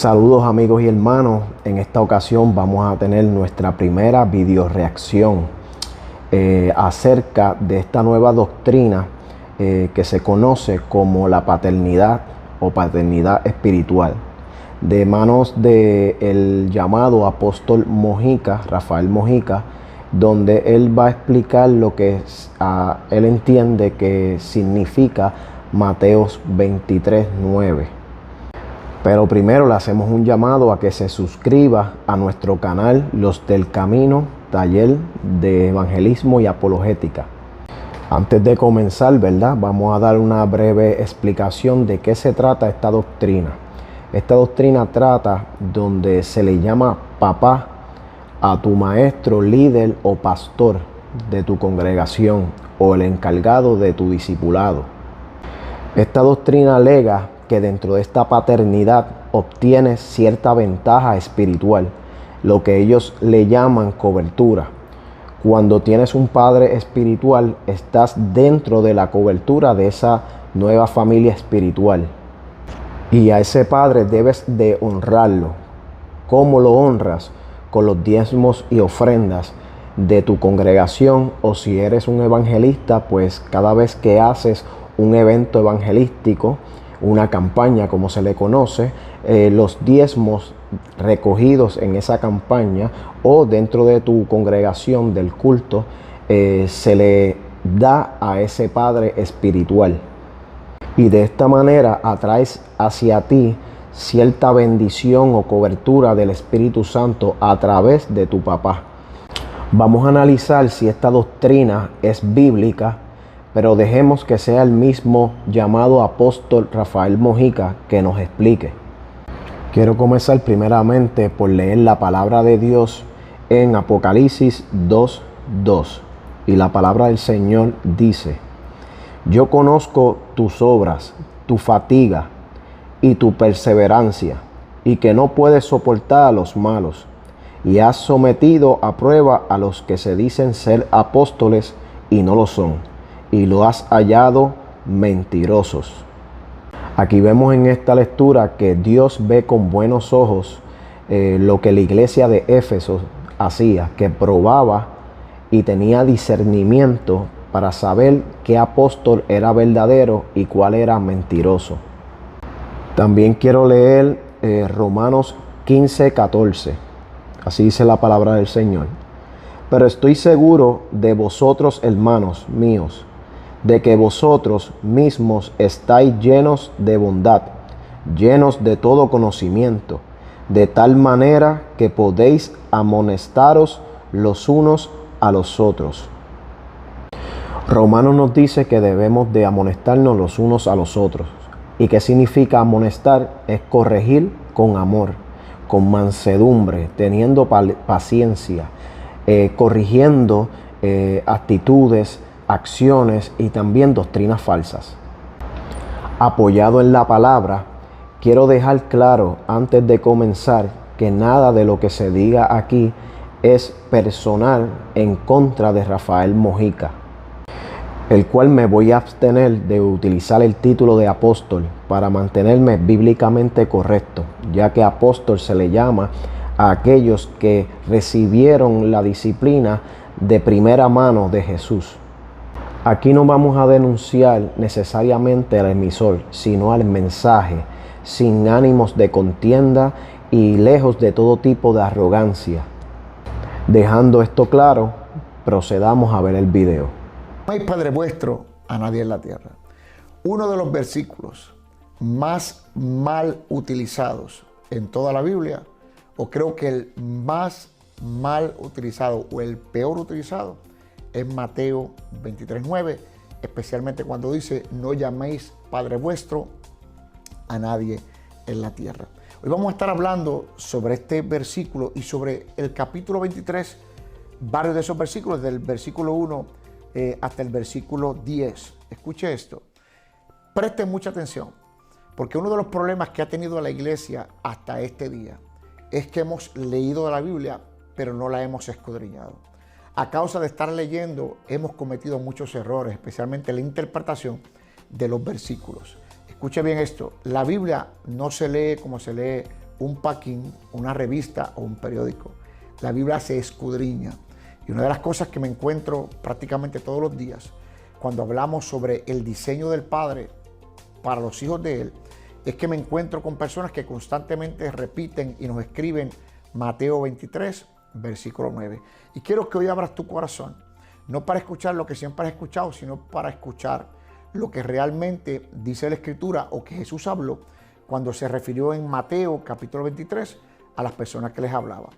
Saludos amigos y hermanos, en esta ocasión vamos a tener nuestra primera video reacción acerca de esta nueva doctrina que se conoce como la paternidad o paternidad espiritual, de manos del llamado apóstol Mojica, Rafael Mojica, donde él va a explicar lo que él entiende que significa Mateos 23:9. Pero primero le hacemos un llamado a que se suscriba a nuestro canal Los del Camino, taller de evangelismo y apologética. Antes de comenzar, ¿verdad? Vamos a dar una breve explicación de qué se trata esta doctrina. Esta doctrina trata donde se le llama papá a tu maestro, líder o pastor de tu congregación o el encargado de tu discipulado. Esta doctrina alega que dentro de esta paternidad obtienes cierta ventaja espiritual, lo que ellos le llaman cobertura. Cuando tienes un padre espiritual, estás dentro de la cobertura de esa nueva familia espiritual. Y a ese padre debes de honrarlo. ¿Cómo lo honras? Con los diezmos y ofrendas de tu congregación, o si eres un evangelista, pues cada vez que haces un evento evangelístico, una campaña como se le conoce, los diezmos recogidos en esa campaña o dentro de tu congregación del culto se le da a ese padre espiritual, y de esta manera atraes hacia ti cierta bendición o cobertura del Espíritu Santo a través de tu papá. Vamos a analizar si esta doctrina es bíblica, pero dejemos que sea el mismo llamado apóstol Rafael Mojica que nos explique. Quiero comenzar primeramente por leer la palabra de Dios en Apocalipsis 2:2. Y la palabra del Señor dice: yo conozco tus obras, tu fatiga y tu perseverancia, y que no puedes soportar a los malos, y has sometido a prueba a los que se dicen ser apóstoles y no lo son, y lo has hallado mentirosos. Aquí vemos en esta lectura que Dios ve con buenos ojos lo que la iglesia de Éfeso hacía, que probaba y tenía discernimiento para saber qué apóstol era verdadero y cuál era mentiroso. También quiero leer Romanos 15:14. Así dice la palabra del Señor. Pero estoy seguro de vosotros, hermanos míos, de que vosotros mismos estáis llenos de bondad, llenos de todo conocimiento, de tal manera que podéis amonestaros los unos a los otros. Romanos nos dice que debemos de amonestarnos los unos a los otros. ¿Y qué significa amonestar? Es corregir con amor, con mansedumbre, teniendo paciencia, corrigiendo actitudes, acciones y también doctrinas falsas. Apoyado en la palabra, quiero dejar claro antes de comenzar que nada de lo que se diga aquí es personal en contra de Rafael Mojica, el cual me voy a abstener de utilizar el título de apóstol para mantenerme bíblicamente correcto, ya que apóstol se le llama a aquellos que recibieron la disciplina de primera mano de Jesús. Aquí no vamos a denunciar necesariamente al emisor, sino al mensaje, sin ánimos de contienda y lejos de todo tipo de arrogancia. Dejando esto claro, procedamos a ver el video. No hay Padre vuestro a nadie en la tierra. Uno de los versículos más mal utilizados en toda la Biblia, o creo que el más mal utilizado o el peor utilizado, es Mateo 23:9, especialmente cuando dice: no llaméis Padre vuestro a nadie en la tierra. Hoy vamos a estar hablando sobre este versículo y sobre el capítulo 23, varios de esos versículos, del versículo 1 hasta el versículo 10. Escuche esto. Presten mucha atención, porque uno de los problemas que ha tenido la iglesia hasta este día es que hemos leído la Biblia, pero no la hemos escudriñado. A causa de estar leyendo, hemos cometido muchos errores, especialmente la interpretación de los versículos. Escuche bien esto. La Biblia no se lee como se lee un paquín, una revista o un periódico. La Biblia se escudriña. Y una de las cosas que me encuentro prácticamente todos los días, cuando hablamos sobre el diseño del Padre para los hijos de Él, es que me encuentro con personas que constantemente repiten y nos escriben Mateo 23, versículo 9. Y quiero que hoy abras tu corazón, no para escuchar lo que siempre has escuchado, sino para escuchar lo que realmente dice la Escritura o que Jesús habló cuando se refirió en Mateo capítulo 23 a las personas que les hablaba.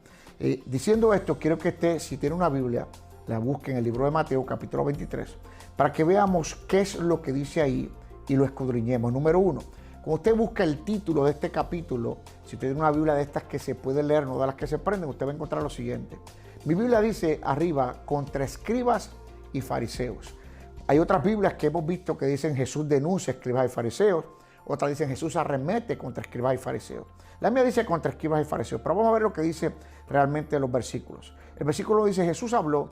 Diciendo esto, quiero que usted, si tiene una Biblia, la busque en el libro de Mateo capítulo 23, para que veamos qué es lo que dice ahí y lo escudriñemos. Número uno, cuando usted busca el título de este capítulo, si usted tiene una Biblia de estas que se puede leer, no de las que se prenden, usted va a encontrar lo siguiente. Mi Biblia dice arriba, contra escribas y fariseos. Hay otras Biblias que hemos visto que dicen Jesús denuncia a escribas y fariseos. Otras dicen Jesús arremete contra escribas y fariseos. La mía dice contra escribas y fariseos. Pero vamos a ver lo que dice realmente los versículos. El versículo dice, Jesús habló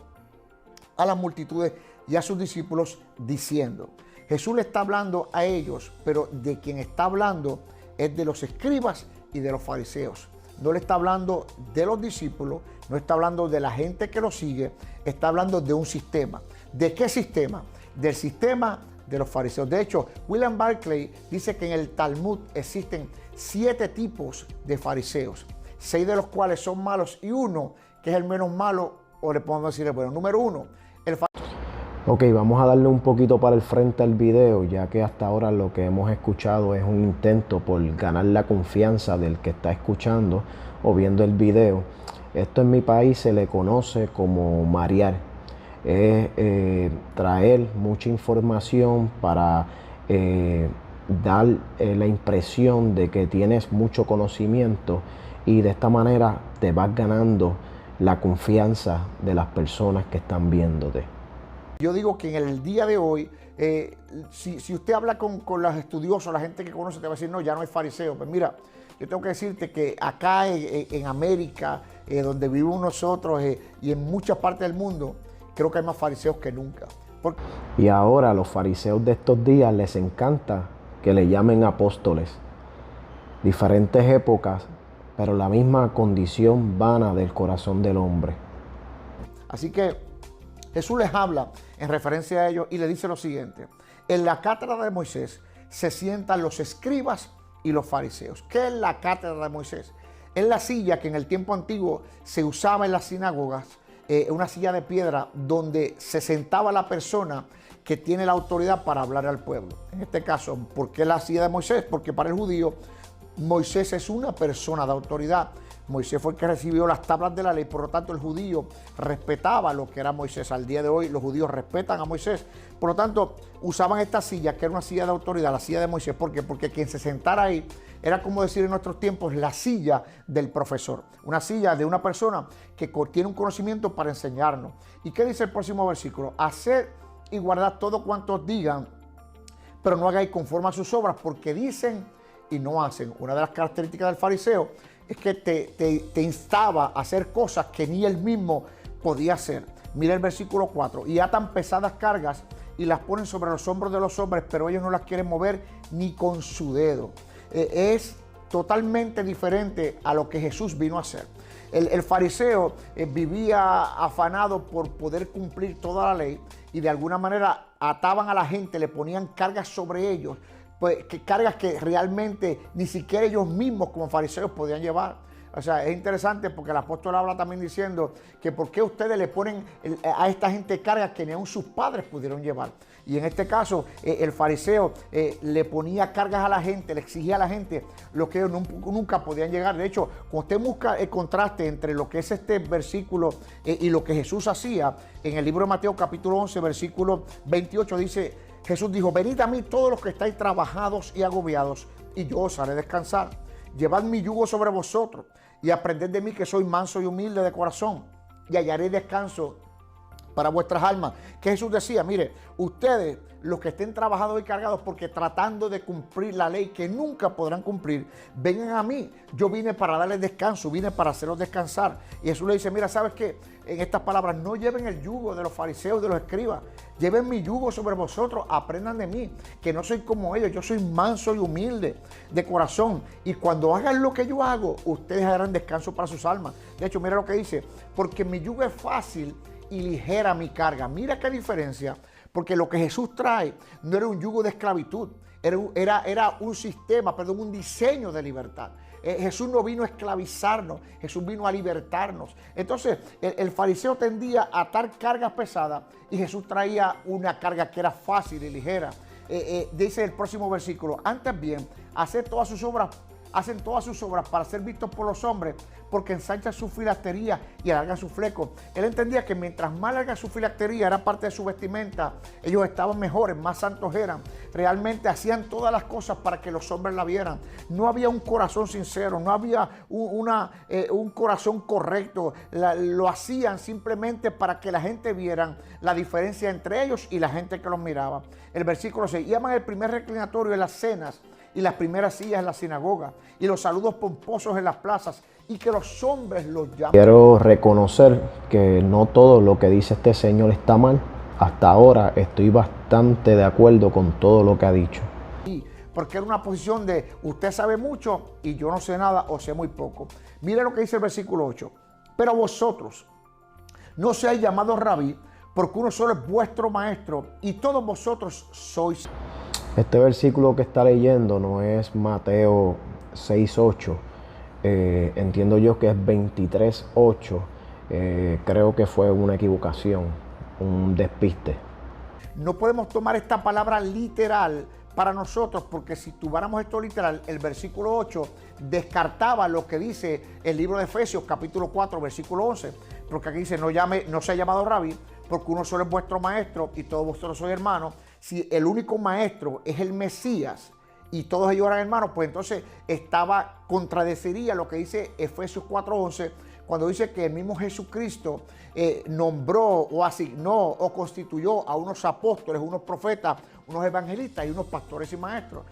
a las multitudes y a sus discípulos diciendo. Jesús le está hablando a ellos, pero de quien está hablando es de los escribas y de los fariseos. No le está hablando de los discípulos, no está hablando de la gente que lo sigue, está hablando de un sistema. ¿De qué sistema? Del sistema de los fariseos. De hecho, William Barclay dice que en el Talmud existen 7 tipos de fariseos, 6 de los cuales son malos y uno que es el menos malo, o le podemos decir, bueno, número 1, el Ok, vamos a darle un poquito para el frente al video, ya que hasta ahora lo que hemos escuchado es un intento por ganar la confianza del que está escuchando o viendo el video. Esto en mi país se le conoce como marear. Es traer mucha información para dar la impresión de que tienes mucho conocimiento y de esta manera te vas ganando la confianza de las personas que están viéndote. Yo digo que en el día de hoy, si usted habla con los estudiosos, la gente que conoce, te va a decir, no, ya no hay fariseos. Pues mira, yo tengo que decirte que acá en América, donde vivimos nosotros y en muchas partes del mundo, creo que hay más fariseos que nunca. Y ahora a los fariseos de estos días les encanta que le llamen apóstoles. Diferentes épocas, pero la misma condición vana del corazón del hombre. Así que Jesús les habla en referencia a ellos y le dice lo siguiente. En la cátedra de Moisés se sientan los escribas y los fariseos. ¿Qué es la cátedra de Moisés? Es la silla que en el tiempo antiguo se usaba en las sinagogas, una silla de piedra donde se sentaba la persona que tiene la autoridad para hablar al pueblo. En este caso, ¿por qué la silla de Moisés? Porque para el judío Moisés es una persona de autoridad. Moisés fue el que recibió las tablas de la ley, por lo tanto el judío respetaba lo que era Moisés. Al día de hoy los judíos respetan a Moisés, por lo tanto usaban esta silla que era una silla de autoridad, la silla de Moisés. ¿Por qué? Porque quien se sentara ahí era, como decir en nuestros tiempos, la silla del profesor, una silla de una persona que tiene un conocimiento para enseñarnos. ¿Y qué dice el próximo versículo? Haced y guardad todo cuanto os digan, pero no hagáis conforme a sus obras, porque dicen y no hacen. Una de las características del fariseo es que te instaba a hacer cosas que ni él mismo podía hacer. Mira el versículo 4. Y atan pesadas cargas y las ponen sobre los hombros de los hombres, pero ellos no las quieren mover ni con su dedo. Es totalmente diferente a lo que Jesús vino a hacer. El fariseo vivía afanado por poder cumplir toda la ley y de alguna manera ataban a la gente, le ponían cargas sobre ellos, pues, cargas que realmente ni siquiera ellos mismos como fariseos podían llevar. O sea, es interesante porque el apóstol habla también diciendo que por qué ustedes le ponen a esta gente cargas que ni aun sus padres pudieron llevar. Y en este caso, el fariseo le ponía cargas a la gente, le exigía a la gente lo que ellos nunca podían llegar. De hecho, cuando usted busca el contraste entre lo que es este versículo y lo que Jesús hacía, en el libro de Mateo capítulo 11, versículo 28, dice, Jesús dijo, venid a mí todos los que estáis trabajados y agobiados, y yo os haré descansar. Llevad mi yugo sobre vosotros y aprended de mí, que soy manso y humilde de corazón, y hallaré descanso para vuestras almas. Que Jesús decía, mire, ustedes, los que estén trabajados y cargados, porque tratando de cumplir la ley que nunca podrán cumplir, vengan a mí. Yo vine para darles descanso, vine para hacerlos descansar. Y Jesús le dice, mira, ¿sabes qué? En estas palabras, no lleven el yugo de los fariseos, de los escribas. Lleven mi yugo sobre vosotros, aprendan de mí, que no soy como ellos, yo soy manso y humilde de corazón. Y cuando hagan lo que yo hago, ustedes harán descanso para sus almas. De hecho, mira lo que dice, porque mi yugo es fácil y ligera mi carga. Mira qué diferencia, porque lo que Jesús trae no era un yugo de esclavitud, era un sistema, perdón, un diseño de libertad. Jesús no vino a esclavizarnos, Jesús vino a libertarnos. Entonces, el fariseo tendía a atar cargas pesadas y Jesús traía una carga que era fácil y ligera. Dice el próximo versículo, antes bien, hacen todas sus obras para ser vistos por los hombres, porque ensanchan su filactería y alargan su fleco. Él entendía que mientras más larga su filactería era parte de su vestimenta, ellos estaban mejores, más santos eran. Realmente hacían todas las cosas para que los hombres la vieran. No había un corazón sincero, no había un corazón correcto. Lo hacían simplemente para que la gente viera la diferencia entre ellos y la gente que los miraba. El versículo 6, llaman el primer reclinatorio en las cenas y las primeras sillas en la sinagoga y los saludos pomposos en las plazas y que los hombres los llaman. Quiero reconocer que no todo lo que dice este señor está mal. Hasta ahora estoy bastante de acuerdo con todo lo que ha dicho. Porque era una posición de usted sabe mucho y yo no sé nada o sé muy poco. Mire lo que dice el versículo 8. Pero vosotros no seáis llamados rabí, porque uno solo es vuestro maestro y todos vosotros sois. Este versículo que está leyendo no es Mateo 6:8. Entiendo yo que es 23:8. Creo que fue una equivocación, un despiste. No podemos tomar esta palabra literal para nosotros, porque si tomáramos esto literal, el versículo 8 descartaba lo que dice el libro de Efesios, capítulo 4, versículo 11. Porque aquí dice, no sea llamado rabí, porque uno solo es vuestro maestro y todos vosotros sois hermanos. Si el único maestro es el Mesías y todos ellos eran hermanos, pues entonces contradeciría lo que dice Efesios 4:11, cuando dice que el mismo Jesucristo nombró o asignó o constituyó a unos apóstoles, unos profetas, unos evangelistas y unos pastores y maestros.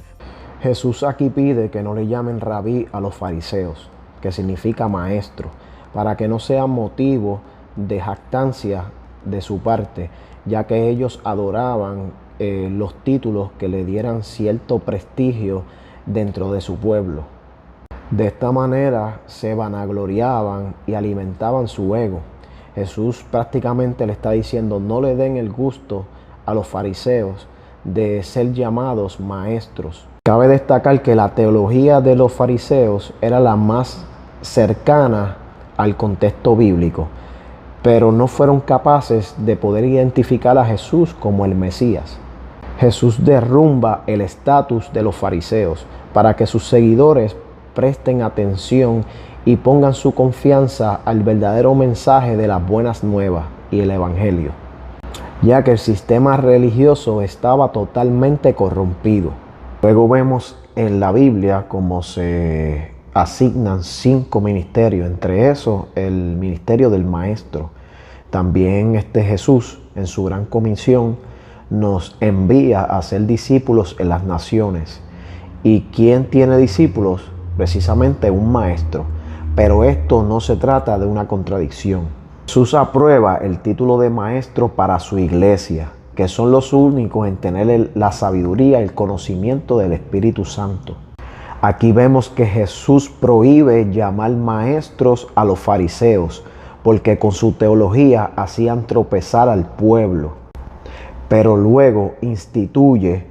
Jesús aquí pide que no le llamen rabí a los fariseos, que significa maestro, para que no sea motivo de jactancia de su parte, ya que ellos adoraban los títulos que le dieran cierto prestigio dentro de su pueblo. De esta manera se vanagloriaban y alimentaban su ego. Jesús prácticamente le está diciendo, no le den el gusto a los fariseos de ser llamados maestros. Cabe destacar que la teología de los fariseos era la más cercana al contexto bíblico, pero no fueron capaces de poder identificar a Jesús como el Mesías. Jesús derrumba el estatus de los fariseos para que sus seguidores presten atención y pongan su confianza al verdadero mensaje de las buenas nuevas y el evangelio, ya que el sistema religioso estaba totalmente corrompido. Luego vemos en la Biblia cómo se asignan 5 ministerios, entre esos el ministerio del maestro. También Jesús en su gran comisión nos envía a ser discípulos en las naciones. ¿Y quién tiene discípulos? Precisamente un maestro. Pero esto no se trata de una contradicción. Jesús aprueba el título de maestro para su iglesia, que son los únicos en tener la sabiduría, el conocimiento del Espíritu Santo. Aquí vemos que Jesús prohíbe llamar maestros a los fariseos, porque con su teología hacían tropezar al pueblo. Pero luego instituye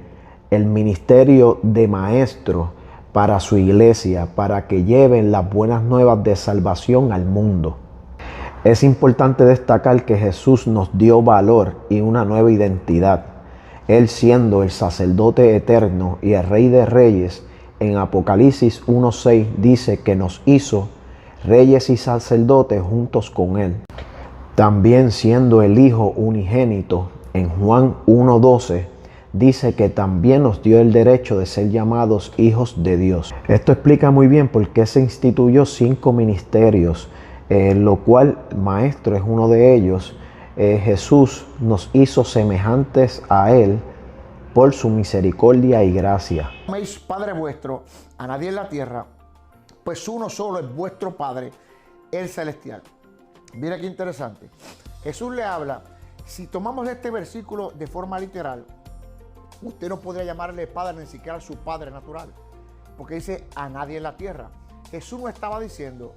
el ministerio de maestro para su iglesia, para que lleven las buenas nuevas de salvación al mundo. Es importante destacar que Jesús nos dio valor y una nueva identidad. Él, siendo el sacerdote eterno y el Rey de Reyes, en Apocalipsis 1:6 dice que nos hizo reyes y sacerdotes juntos con Él. También siendo el Hijo unigénito, en Juan 1:12 dice que también nos dio el derecho de ser llamados hijos de Dios. Esto explica muy bien por qué se instituyó 5 ministerios, lo cual maestro es uno de ellos, Jesús nos hizo semejantes a Él por su misericordia y gracia. Améis Padre vuestro a nadie en la tierra, pues uno solo es vuestro Padre, el celestial. Mira qué interesante. Jesús le habla, si tomamos este versículo de forma literal, usted no podría llamarle padre ni siquiera a su padre natural, porque dice a nadie en la tierra. Jesús no estaba diciendo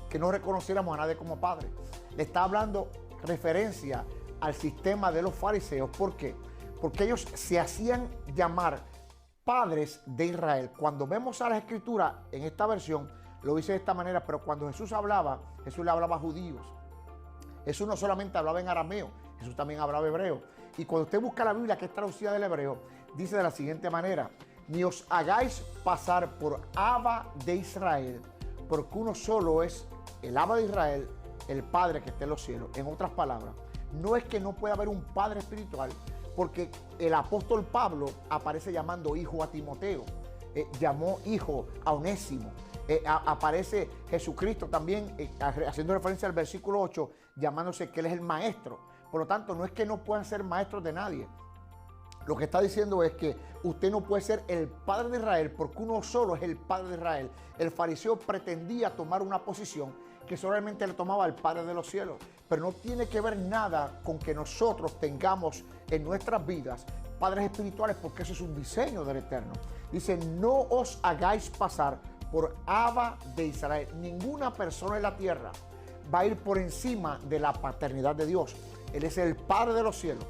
que no reconociéramos a nadie como padre. Le está hablando referencia al sistema de los fariseos. ¿Por qué? Porque ellos se hacían llamar padres de Israel. Cuando vemos a la escritura en esta versión, lo dice de esta manera, pero cuando Jesús hablaba, Jesús le hablaba a judíos. Jesús no solamente hablaba en arameo, Jesús también hablaba hebreo. Y cuando usted busca la Biblia, que es traducida del hebreo, dice de la siguiente manera: ni os hagáis pasar por Abba de Israel, porque uno solo es el Abba de Israel, el Padre que está en los cielos. En otras palabras, no es que no pueda haber un Padre espiritual, porque el apóstol Pablo aparece llamando hijo a Timoteo, llamó hijo a Onésimo. Aparece Jesucristo también haciendo referencia al versículo 8, llamándose que Él es el maestro. Por lo tanto, no es que no puedan ser maestros de nadie. Lo que está diciendo es que usted no puede ser el padre de Israel porque uno solo es el padre de Israel. El fariseo pretendía tomar una posición que solamente le tomaba al Padre de los cielos, pero no tiene que ver nada con que nosotros tengamos en nuestras vidas padres espirituales, porque eso es un diseño del Eterno. Dice, no os hagáis pasar por Abba de Israel. Ninguna persona en la tierra va a ir por encima de la paternidad de Dios. Él es el Padre de los cielos.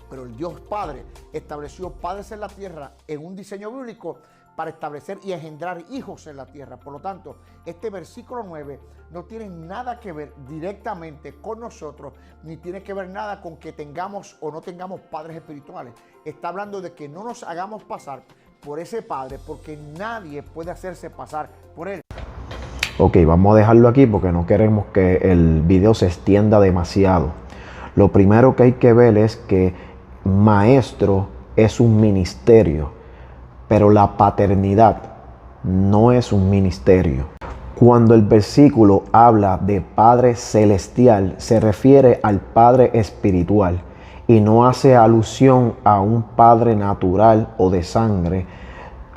Pero el Dios Padre estableció padres en la tierra en un diseño bíblico para establecer y engendrar hijos en la tierra. Por lo tanto, este versículo 9 no tiene nada que ver directamente con nosotros, ni tiene que ver nada con que tengamos o no tengamos padres espirituales. Está hablando de que no nos hagamos pasar por ese padre, porque nadie puede hacerse pasar por él. Ok, vamos a dejarlo aquí porque no queremos que el video se extienda demasiado. Lo primero que hay que ver es que maestro es un ministerio, pero la paternidad no es un ministerio. Cuando el versículo habla de Padre Celestial, se refiere al Padre Espiritual y no hace alusión a un Padre natural o de sangre.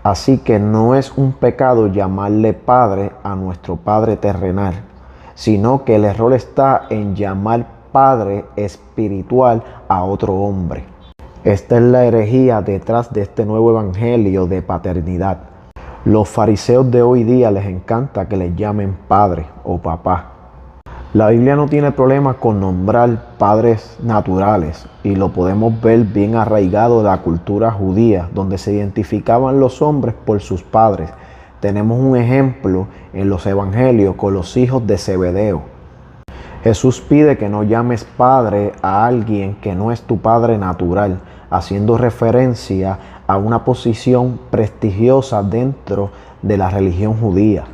Así que no es un pecado llamarle Padre a nuestro Padre terrenal, sino que el error está en llamar Padre espiritual a otro hombre. Esta es la herejía detrás de este nuevo evangelio de paternidad. Los fariseos de hoy día les encanta que les llamen padre o papá. La Biblia no tiene problema con nombrar padres naturales y lo podemos ver bien arraigado de la cultura judía, donde se identificaban los hombres por sus padres. Tenemos un ejemplo en los evangelios con los hijos de Zebedeo. Jesús pide que no llames padre a alguien que no es tu padre natural, haciendo referencia a una posición prestigiosa dentro de la religión judía,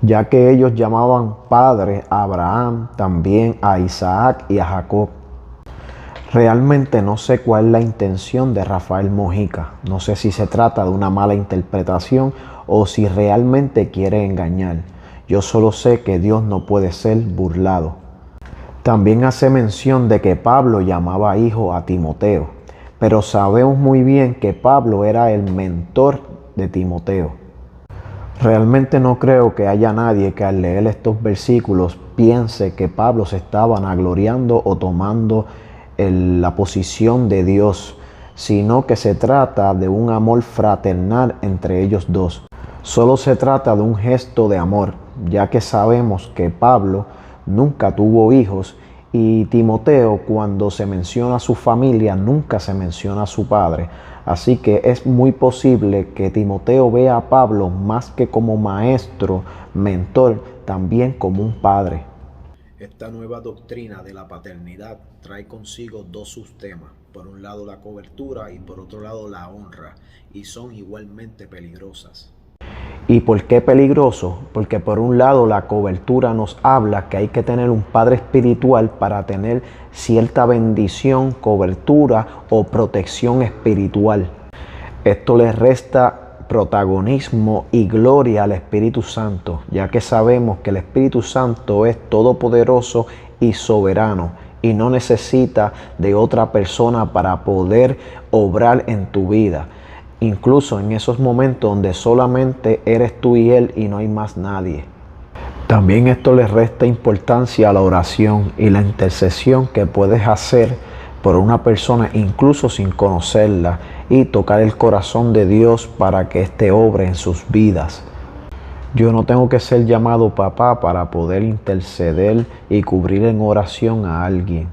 ya que ellos llamaban padre a Abraham, también a Isaac y a Jacob. Realmente no sé cuál es la intención de Rafael Mojica. No sé si se trata de una mala interpretación o si realmente quiere engañar. Yo solo sé que Dios no puede ser burlado. También hace mención de que Pablo llamaba hijo a Timoteo, pero sabemos muy bien que Pablo era el mentor de Timoteo. Realmente no creo que haya nadie que al leer estos versículos piense que Pablo se estaba vanagloriando o tomando la posición de Dios, sino que se trata de un amor fraternal entre ellos dos. Solo se trata de un gesto de amor, ya que sabemos que Pablo nunca tuvo hijos y Timoteo, cuando se menciona a su familia, nunca se menciona a su padre. Así que es muy posible que Timoteo vea a Pablo más que como maestro, mentor, también como un padre. Esta nueva doctrina de la paternidad trae consigo dos subtemas. Por un lado la cobertura y por otro lado la honra, y son igualmente peligrosas. ¿Y por qué peligroso? Porque por un lado la cobertura nos habla que hay que tener un padre espiritual para tener cierta bendición, cobertura o protección espiritual. Esto le resta protagonismo y gloria al Espíritu Santo, ya que sabemos que el Espíritu Santo es todopoderoso y soberano y no necesita de otra persona para poder obrar en tu vida. Incluso en esos momentos donde solamente eres tú y Él y no hay más nadie. También esto le resta importancia a la oración y la intercesión que puedes hacer por una persona incluso sin conocerla y tocar el corazón de Dios para que éste obre en sus vidas. Yo no tengo que ser llamado papá para poder interceder y cubrir en oración a alguien.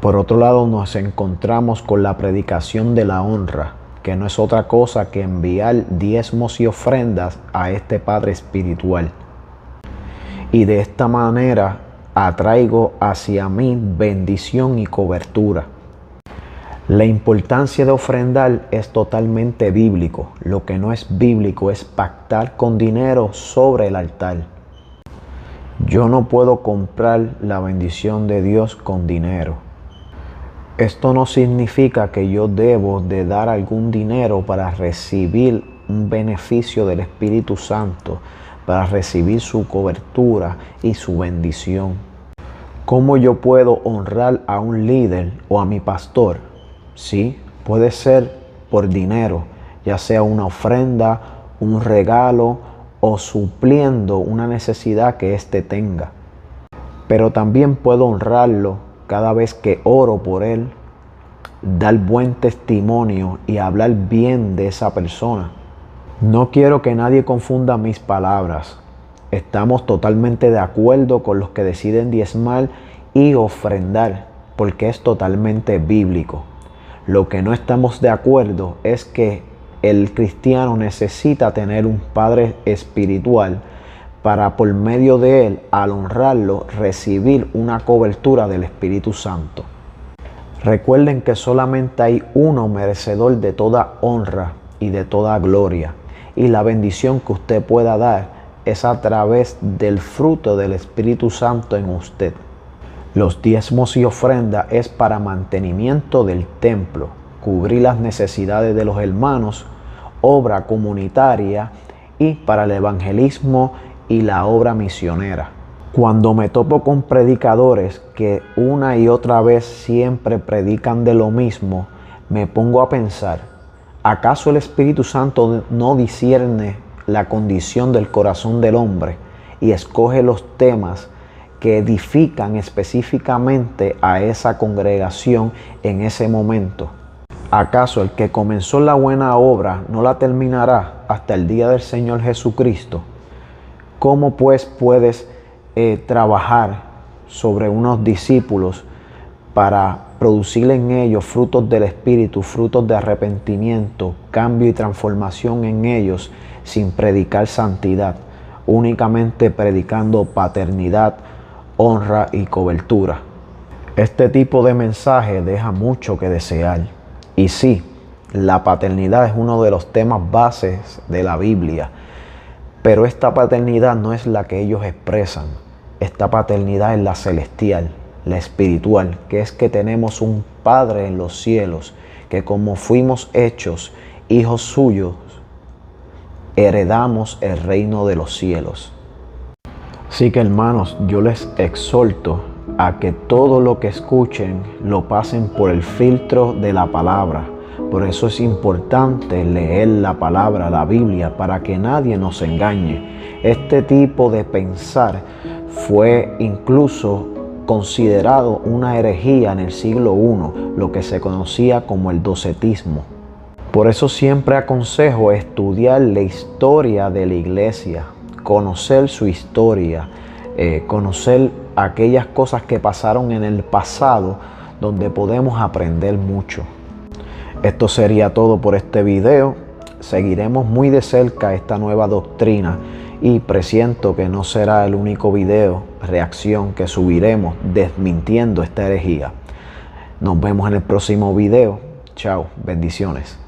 Por otro lado, nos encontramos con la predicación de la honra, que no es otra cosa que enviar diezmos y ofrendas a este Padre espiritual. Y de esta manera atraigo hacia mí bendición y cobertura. La importancia de ofrendar es totalmente bíblico. Lo que no es bíblico es pactar con dinero sobre el altar. Yo no puedo comprar la bendición de Dios con dinero. Esto no significa que yo debo de dar algún dinero para recibir un beneficio del Espíritu Santo, para recibir su cobertura y su bendición. ¿Cómo yo puedo honrar a un líder o a mi pastor? Sí, puede ser por dinero, ya sea una ofrenda, un regalo o supliendo una necesidad que éste tenga. Pero también puedo honrarlo cada vez que oro por él, dar buen testimonio y hablar bien de esa persona. No quiero que nadie confunda mis palabras. Estamos totalmente de acuerdo con los que deciden diezmar y ofrendar, porque es totalmente bíblico. Lo que no estamos de acuerdo es que el cristiano necesita tener un padre espiritual para por medio de él, al honrarlo, recibir una cobertura del Espíritu Santo. Recuerden que solamente hay uno merecedor de toda honra y de toda gloria. Y la bendición que usted pueda dar es a través del fruto del Espíritu Santo en usted. Los diezmos y ofrenda es para mantenimiento del templo, cubrir las necesidades de los hermanos, obra comunitaria y para el evangelismo y la obra misionera. Cuando me topo con predicadores que una y otra vez siempre predican de lo mismo, me pongo a pensar, ¿acaso el Espíritu Santo no discierne la condición del corazón del hombre y escoge los temas que edifican específicamente a esa congregación en ese momento? ¿Acaso el que comenzó la buena obra no la terminará hasta el día del Señor Jesucristo? ¿Cómo pues puedes trabajar sobre unos discípulos para producir en ellos frutos del Espíritu, frutos de arrepentimiento, cambio y transformación en ellos sin predicar santidad, únicamente predicando paternidad, honra y cobertura? Este tipo de mensaje deja mucho que desear. Y sí, la paternidad es uno de los temas bases de la Biblia, pero esta paternidad no es la que ellos expresan. Esta paternidad es la celestial, la espiritual, que es que tenemos un Padre en los cielos, que como fuimos hechos hijos suyos, heredamos el reino de los cielos. Así que hermanos, yo les exhorto a que todo lo que escuchen lo pasen por el filtro de la palabra. Por eso es importante leer la palabra, la Biblia, para que nadie nos engañe. Este tipo de pensar fue incluso considerado una herejía en el siglo I, lo que se conocía como el docetismo. Por eso siempre aconsejo estudiar la historia de la iglesia, conocer su historia, conocer aquellas cosas que pasaron en el pasado, donde podemos aprender mucho. Esto sería todo por este video. Seguiremos muy de cerca esta nueva doctrina y presiento que no será el único video reacción que subiremos desmintiendo esta herejía. Nos vemos en el próximo video. Chao, bendiciones.